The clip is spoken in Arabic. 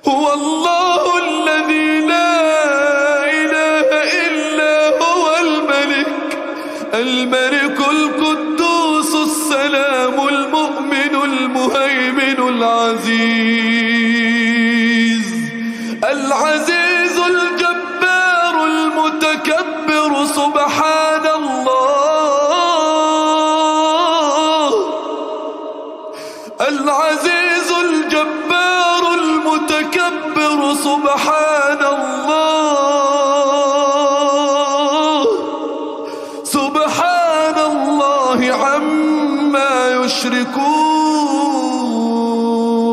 هو الله الذي لا إله إلا هو الملك القدوس السلام المؤمن المهيمن العزيز الجبار المتكبر سبحان الله. العزيز الجبار المتكبر سبحان الله. سبحان الله عما يشركون.